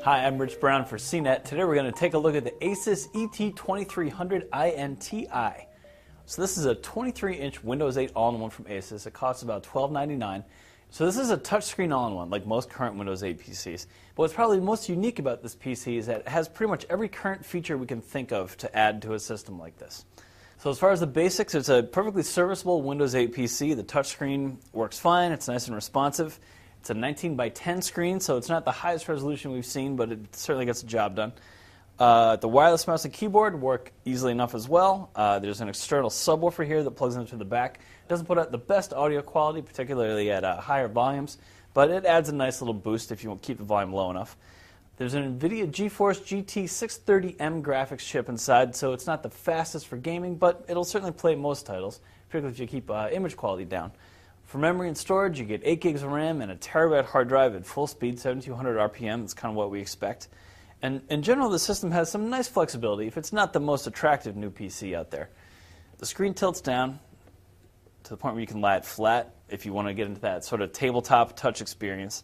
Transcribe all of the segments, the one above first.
Hi, I'm Rich Brown for CNET. Today we're going to take a look at the Asus ET2300 INTI. So this is a 23-inch Windows 8 all-in-one from Asus. It costs about $12.99. So this is a touchscreen all-in-one, like most current Windows 8 PCs. But what's probably most unique about this PC is that it has pretty much every current feature we can think of to add to a system like this. So as far as the basics, it's a perfectly serviceable Windows 8 PC. The touchscreen works fine. It's nice and responsive. It's a 19 by 10 screen, so it's not the highest resolution we've seen, but it certainly gets the job done. The wireless mouse and keyboard work easily enough as well. There's an external subwoofer here that plugs into the back. It doesn't put out the best audio quality, particularly at higher volumes, but it adds a nice little boost if you want to keep the volume low enough. There's an NVIDIA GeForce GT 630M graphics chip inside, so it's not the fastest for gaming, but it'll certainly play most titles, particularly if you keep image quality down. For memory and storage, you get 8 gigs of RAM and a terabyte hard drive at full speed, 7200 RPM. That's kind of what we expect. And in general, the system has some nice flexibility if it's not the most attractive new PC out there. The screen tilts down to the point where you can lie it flat if you want to get into that sort of tabletop touch experience.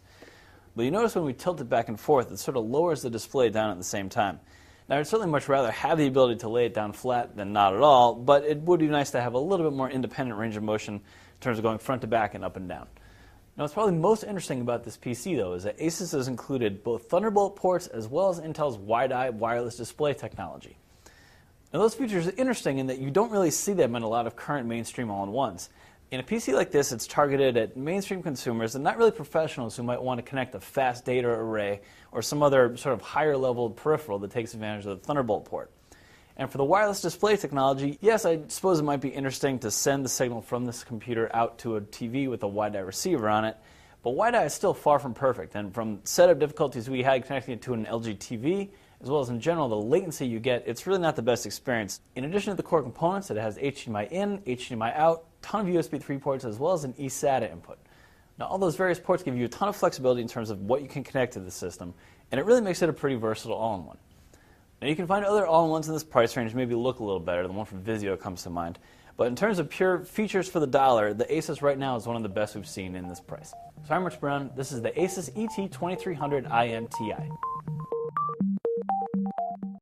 But you notice when we tilt it back and forth, it sort of lowers the display down at the same time. Now, I'd certainly much rather have the ability to lay it down flat than not at all, but it would be nice to have a little bit more independent range of motion in terms of going front to back and up and down. Now, what's probably most interesting about this PC, though, is that Asus has included both Thunderbolt ports as well as Intel's WiDi wireless display technology. Now, those features are interesting in that you don't really see them in a lot of current mainstream all-in-ones. In a PC like this, it's targeted at mainstream consumers and not really professionals who might want to connect a fast data array or some other sort of higher-level peripheral that takes advantage of the Thunderbolt port. And for the wireless display technology, yes, I suppose it might be interesting to send the signal from this computer out to a TV with a WiDi receiver on it, but WiDi is still far from perfect, and from setup difficulties we had connecting it to an LG TV, as well as in general the latency you get, it's really not the best experience. In addition to the core components, it has HDMI in, HDMI out, a ton of USB 3 ports, as well as an eSATA input. Now, all those various ports give you a ton of flexibility in terms of what you can connect to the system, and it really makes it a pretty versatile all-in-one. Now, you can find other all-in-ones in this price range maybe look a little better. The one from Vizio comes to mind. But in terms of pure features for the dollar, the Asus right now is one of the best we've seen in this price. So I'm Rich Brown. This is the Asus ET2300 INTI.